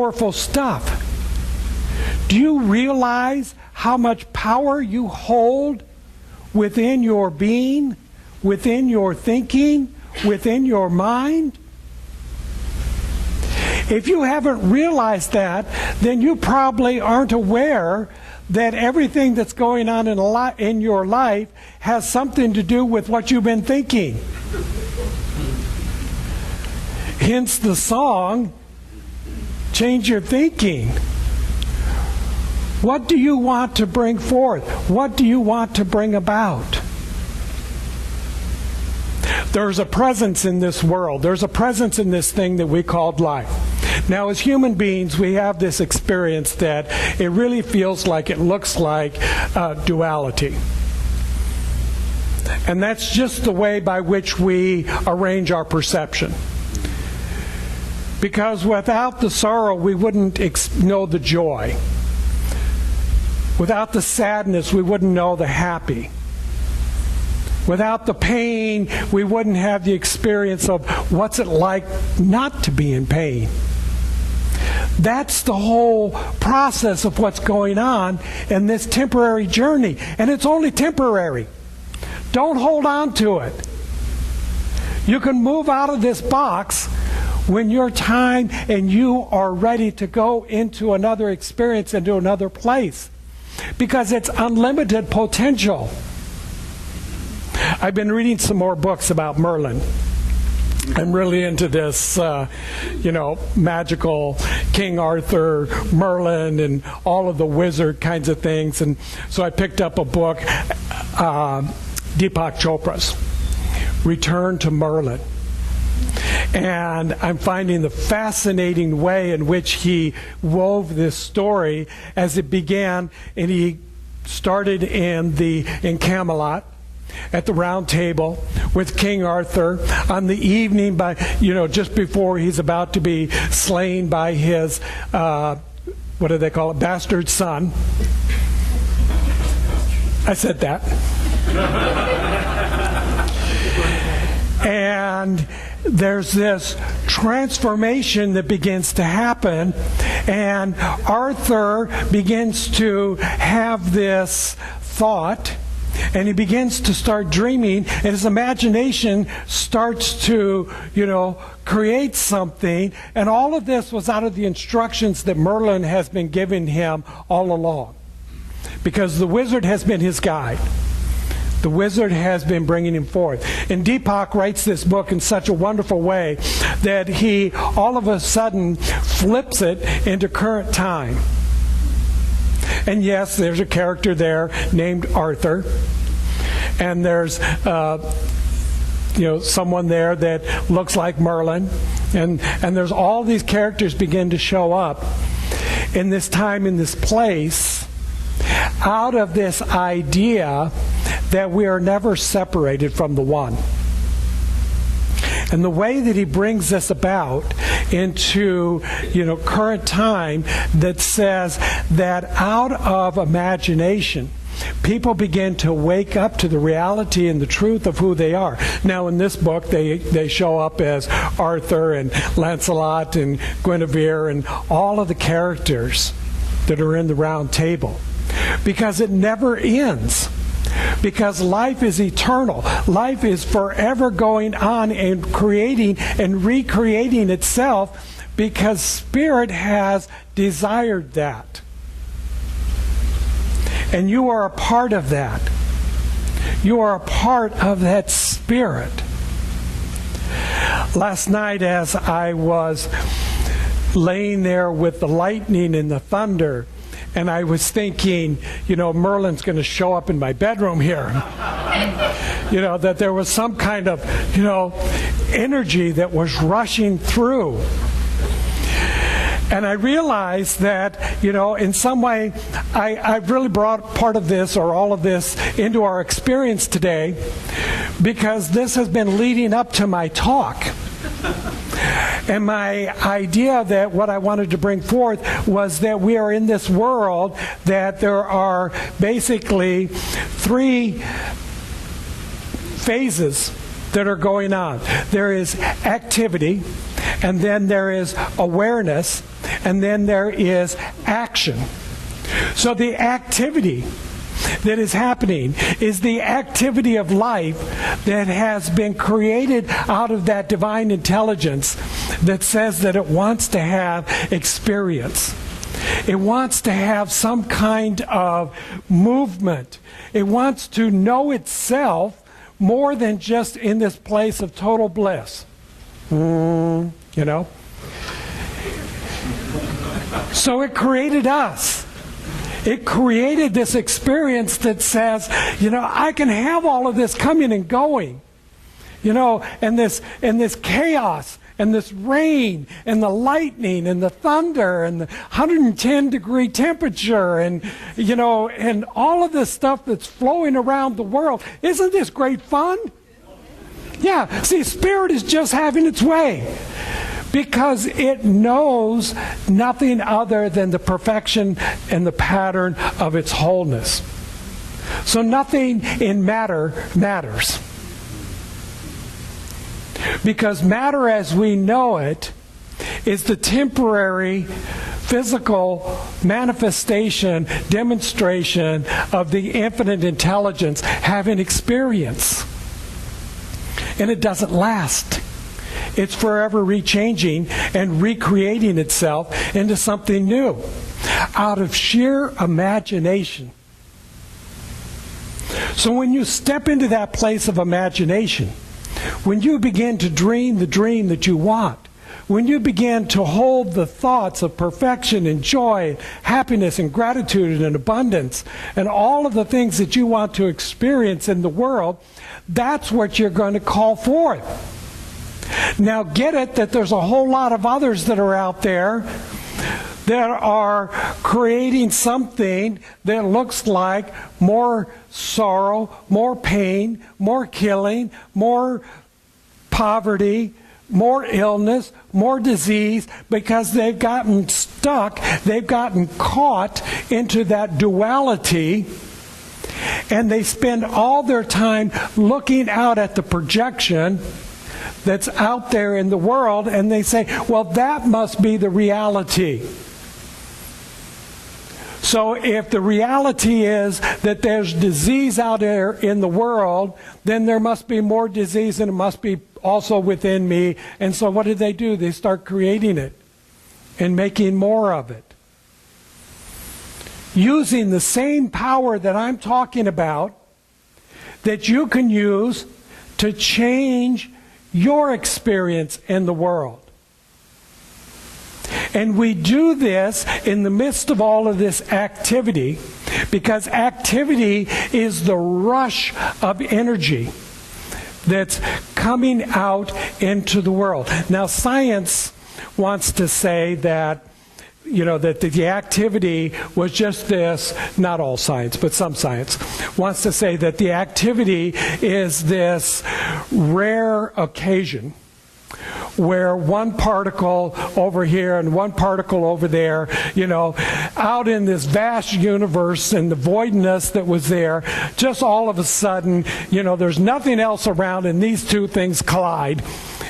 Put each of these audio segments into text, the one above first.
Powerful stuff. Do you realize how much power you hold within your being, within your thinking, within your mind? If you haven't realized that, then you probably aren't aware that everything that's going on in your life has something to do with what you've been thinking. Hence the song, Change Your Thinking. What do you want to bring forth? What do you want to bring about? There's a presence in this world. There's a presence in this thing that we called life. Now, as human beings, we have this experience that it really feels like, it looks like duality. And that's just the way by which we arrange our perception. Because without the sorrow, we wouldn't know the joy. Without the sadness, we wouldn't know the happy. Without the pain, we wouldn't have the experience of what's it like not to be in pain. That's the whole process of what's going on in this temporary journey. And it's only temporary. Don't hold on to it. You can move out of this box when your time and you are ready to go into another experience, into another place. Because it's unlimited potential. I've been reading some more books about Merlin. I'm really into this, magical King Arthur, Merlin, and all of the wizard kinds of things. And so I picked up a book, Deepak Chopra's Return to Merlin. And I'm finding the fascinating way in which he wove this story as it began, and he started in Camelot at the Round Table with King Arthur on the evening just before he's about to be slain by his what do they call it, bastard son. I said that. And there's this transformation that begins to happen, and Arthur begins to have this thought, and he begins to start dreaming, and his imagination starts to, create something, and all of this was out of the instructions that Merlin has been giving him all along, because the wizard has been his guide. The wizard has been bringing him forth. And Deepak writes this book in such a wonderful way that he all of a sudden flips it into current time. And yes, there's a character there named Arthur. And there's someone there that looks like Merlin. And there's all these characters begin to show up in this time, in this place, out of this idea that we are never separated from the one. And the way that he brings this about into, current time, that says that out of imagination, people begin to wake up to the reality and the truth of who they are. Now, in this book, they show up as Arthur and Lancelot and Guinevere and all of the characters that are in the Round Table. Because it never ends. Because life is eternal. Life is forever going on and creating and recreating itself, because Spirit has desired that. And you are a part of that. You are a part of that Spirit. Last night, as I was laying there with the lightning and the thunder, and I was thinking, Merlin's going to show up in my bedroom here. That there was some kind of, energy that was rushing through. And I realized that, in some way, I've really brought part of this or all of this into our experience today, because this has been leading up to my talk. And my idea that what I wanted to bring forth was that we are in this world, that there are basically three phases that are going on. There is activity, and then there is awareness, and then there is action. So the activity that is happening is the activity of life that has been created out of that divine intelligence that says that it wants to have experience. It wants to have some kind of movement. It wants to know itself more than just in this place of total bliss. You know? So it created us. It created this experience that says, you know, I can have all of this coming and going. You know, and this chaos and this rain and the lightning and the thunder and the 110-degree temperature and, you know, and all of this stuff that's flowing around the world. Isn't this great fun? Yeah, see, Spirit is just having its way because it knows nothing other than the perfection and the pattern of its wholeness. So nothing in matter matters. Because matter as we know it is the temporary physical manifestation, demonstration of the infinite intelligence having experience. And it doesn't last. It's forever rechanging and recreating itself into something new out of sheer imagination. So when you step into that place of imagination, when you begin to dream the dream that you want, when you begin to hold the thoughts of perfection and joy, and happiness and gratitude and abundance, and all of the things that you want to experience in the world, that's what you're going to call forth. Now get it that there's a whole lot of others that are out there that are creating something that looks like more sorrow, more pain, more killing, more poverty, more illness, more disease, because they've gotten stuck, they've gotten caught into that duality, and they spend all their time looking out at the projection that's out there in the world, and they say, well, that must be the reality. So if the reality is that there's disease out there in the world, then there must be more disease, and it must be also within me. And so what do? They start creating it and making more of it. Using the same power that I'm talking about that you can use to change your experience in the world. And we do this in the midst of all of this activity, because activity is the rush of energy that's coming out into the world. Now, science wants to say that, you know, that the activity was just this, not all science, but some science, wants to say that the activity is this rare occasion where one particle over here and one particle over there, you know, out in this vast universe and the voidness that was there, just all of a sudden, you know, there's nothing else around and these two things collide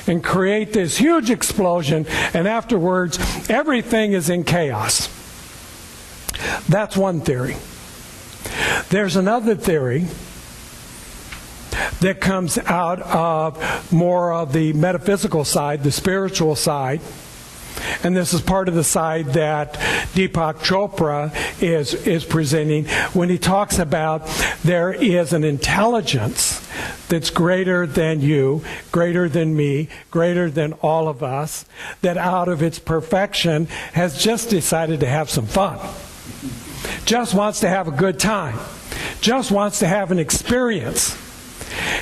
and create this huge explosion, and afterwards everything is in chaos. That's one theory. There's another theory that comes out of more of the metaphysical side, the spiritual side. And this is part of the side that Deepak Chopra is presenting when he talks about there is an intelligence that's greater than you, greater than me, greater than all of us, that out of its perfection has just decided to have some fun. Just wants to have a good time. Just wants to have an experience.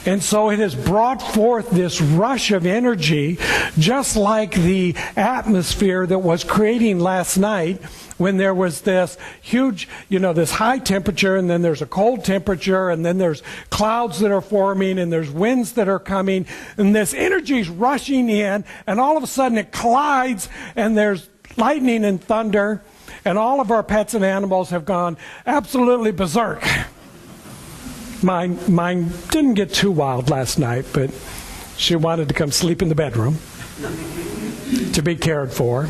And so it has brought forth this rush of energy, just like the atmosphere that was creating last night when there was this huge, you know, this high temperature, and then there's a cold temperature, and then there's clouds that are forming, and there's winds that are coming, and this energy is rushing in, and all of a sudden it collides, and there's lightning and thunder, and all of our pets and animals have gone absolutely berserk. Mine didn't get too wild last night, but she wanted to come sleep in the bedroom to be cared for.